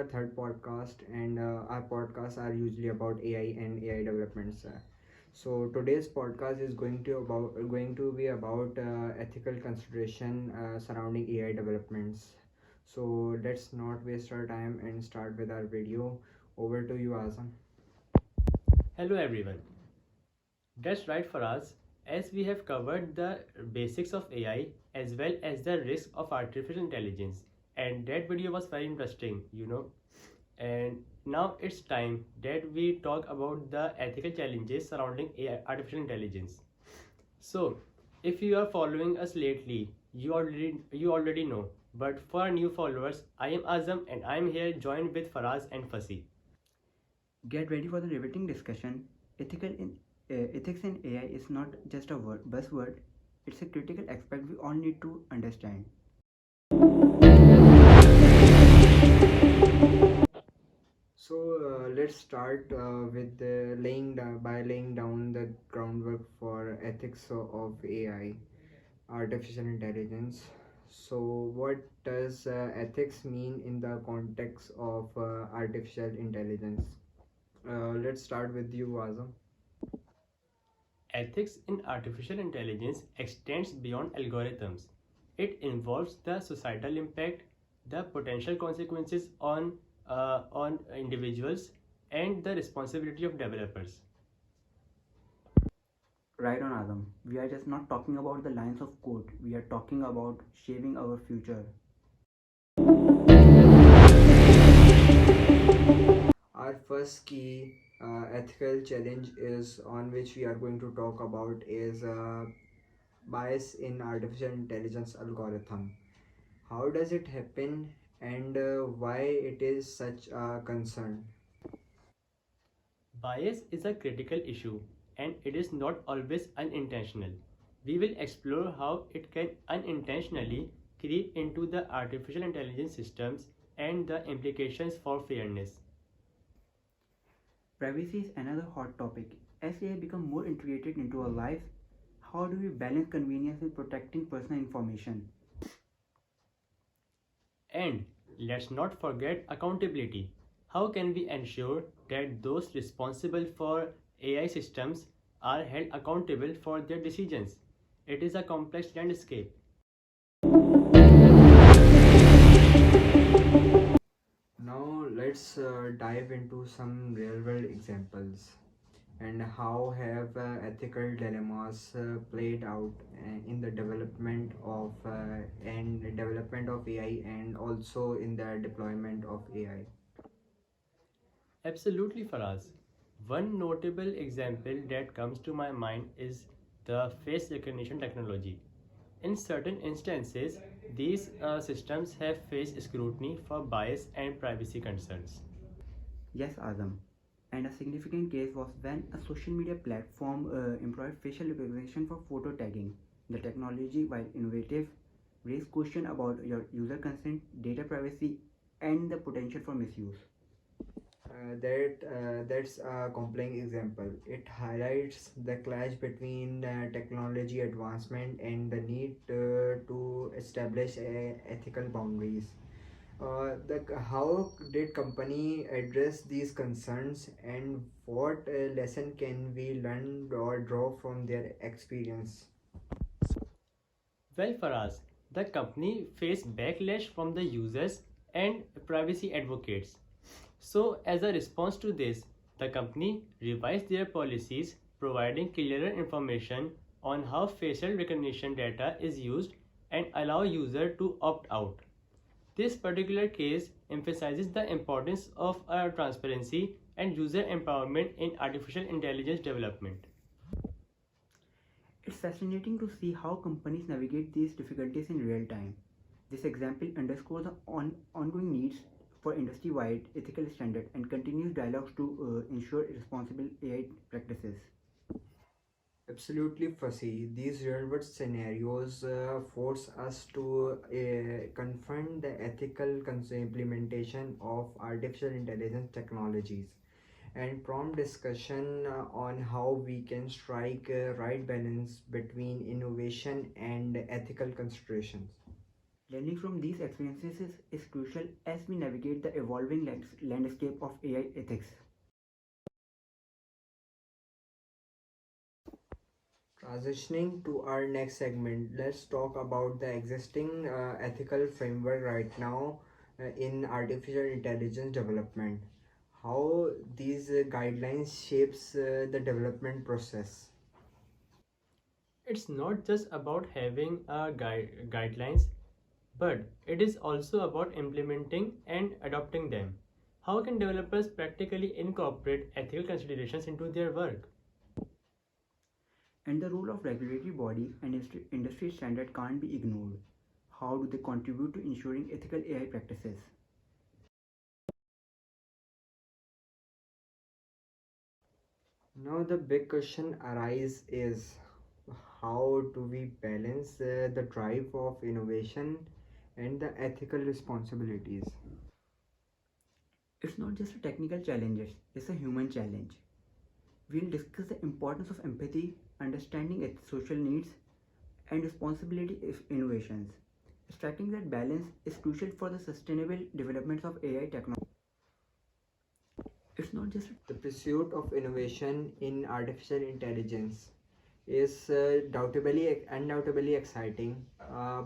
third podcast, and our podcasts are usually about AI and AI developments. So today's podcast is going to be about ethical consideration surrounding AI developments. So let's not waste our time and start with our video. Over to you, Azam. Hello everyone. That's right Faraz. As we have covered the basics of AI as well as the risk of artificial intelligence. And that video was very interesting. And now it's time that we talk about the ethical challenges surrounding AI, artificial intelligence. So, if you are following us lately, you already know. But for our new followers, I am Azam and I am here joined with Faraz and Fasi. Get ready for the riveting discussion. Ethics in AI is not just a buzzword, it's a critical aspect we all need to understand. So let's start with laying down the groundwork for ethics of AI, artificial intelligence. So, what does ethics mean in the context of artificial intelligence? Let's start with you, Azam. Ethics in artificial intelligence extends beyond algorithms. It involves the societal impact, the potential consequences on individuals, and the responsibility of developers. Right on, Adam. We are just not talking about the lines of code, we are talking about shaping our future. Our first key ethical challenge is on which we are going to talk about is bias in artificial intelligence algorithm. How does it happen, and why it is such a concern? Bias is a critical issue and it is not always unintentional. We will explore how it can unintentionally creep into the artificial intelligence systems and the implications for fairness. Privacy is another hot topic. As AI becomes more integrated into our lives, how do we balance convenience with protecting personal information? And let's not forget accountability. How can we ensure that those responsible for AI systems are held accountable for their decisions? It is a complex landscape. Now let's dive into some real world examples and how have ethical dilemmas played out in the development of AI and also in the deployment of AI. Absolutely, Faraz. One notable example that comes to my mind is the face recognition technology. In certain instances, these systems have faced scrutiny for bias and privacy concerns. Yes, Adam. And a significant case was when a social media platform employed facial recognition for photo tagging. The technology, while innovative, raised questions about your user consent, data privacy, and the potential for misuse. That's a compelling example. It highlights the clash between technology advancement and the need to establish ethical boundaries. How did company address these concerns, and what lesson can we learn or draw from their experience? Well, Faraz, the company faced backlash from the users and privacy advocates. So, as a response to this, the company revised their policies, providing clearer information on how facial recognition data is used and allow user to opt out. This particular case emphasizes the importance of transparency and user empowerment in artificial intelligence development. It's fascinating to see how companies navigate these difficulties in real time. This example underscores the ongoing needs for industry-wide ethical standards and continuous dialogues to ensure responsible AI practices. Absolutely, Fussy. These real world scenarios force us to confront the ethical implementation of artificial intelligence technologies and prompt discussion on how we can strike a right balance between innovation and ethical considerations. Learning from these experiences is crucial as we navigate the evolving landscape of AI ethics. Transitioning to our next segment, let's talk about the existing ethical framework right now in artificial intelligence development. How these guidelines shapes the development process. It's not just about having guidelines, but it is also about implementing and adopting them. How can developers practically incorporate ethical considerations into their work? And the role of regulatory bodies and industry standard can't be ignored. How do they contribute to ensuring ethical AI practices? Now the big question arises is how do we balance the drive of innovation and the ethical responsibilities? It's not just a technical challenge, it's a human challenge. We'll discuss the importance of empathy, understanding its social needs, and responsibility of innovations. Striking that balance is crucial for the sustainable development of AI technology. It's not just The pursuit of innovation in artificial intelligence is undoubtedly exciting,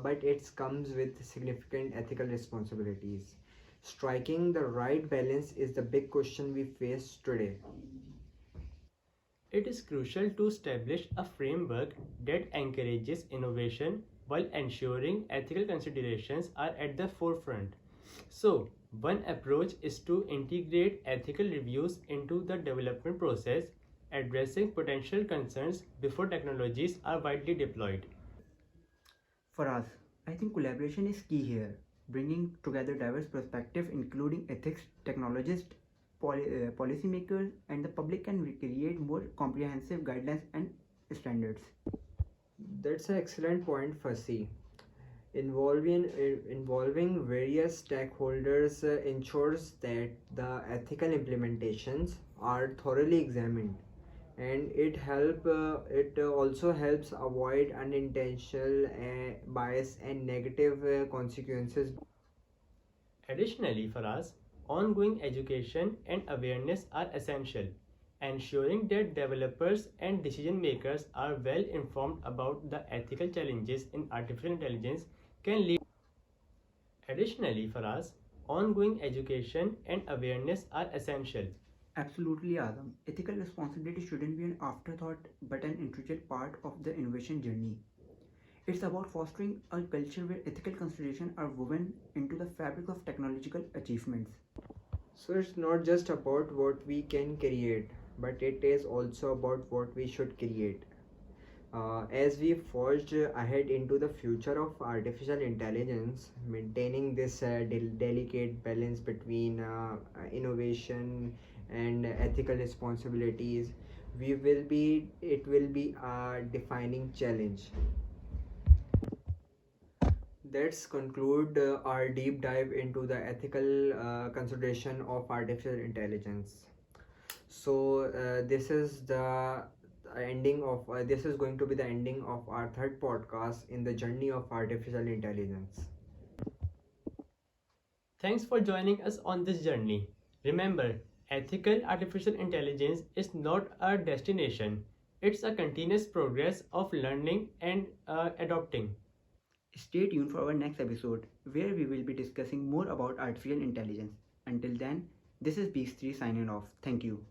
but it comes with significant ethical responsibilities. Striking the right balance is the big question we face today. It is crucial to establish a framework that encourages innovation while ensuring ethical considerations are at the forefront. So, one approach is to integrate ethical reviews into the development process, addressing potential concerns before technologies are widely deployed. for us. I think collaboration is key here, bringing together diverse perspectives, including ethics, technologists, policymakers, and the public can create more comprehensive guidelines and standards. That's an excellent point, Fashi. Involving various stakeholders ensures that the ethical implementations are thoroughly examined, and it also helps avoid unintentional bias and negative consequences. Additionally, for us, ongoing education and awareness are essential, ensuring that developers and decision makers are well informed about the ethical challenges in artificial intelligence can lead. Additionally, for us, ongoing education and awareness are essential. Absolutely, Azam. Ethical responsibility shouldn't be an afterthought but an integral part of the innovation journey. It's about fostering a culture where ethical considerations are woven into the fabric of technological achievements. So it's not just about what we can create, but it is also about what we should create. As we forged ahead into the future of artificial intelligence, maintaining this delicate balance between innovation and ethical responsibilities, it will be a defining challenge. Let's conclude our deep dive into the ethical consideration of artificial intelligence. So this is going to be the ending of our third podcast in the journey of artificial intelligence. Thanks for joining us on this journey. Remember, ethical artificial intelligence is not a destination, it's a continuous progress of learning and adopting. Stay tuned for our next episode where we will be discussing more about artificial intelligence. Until then, this is Beast 3 signing off. Thank you.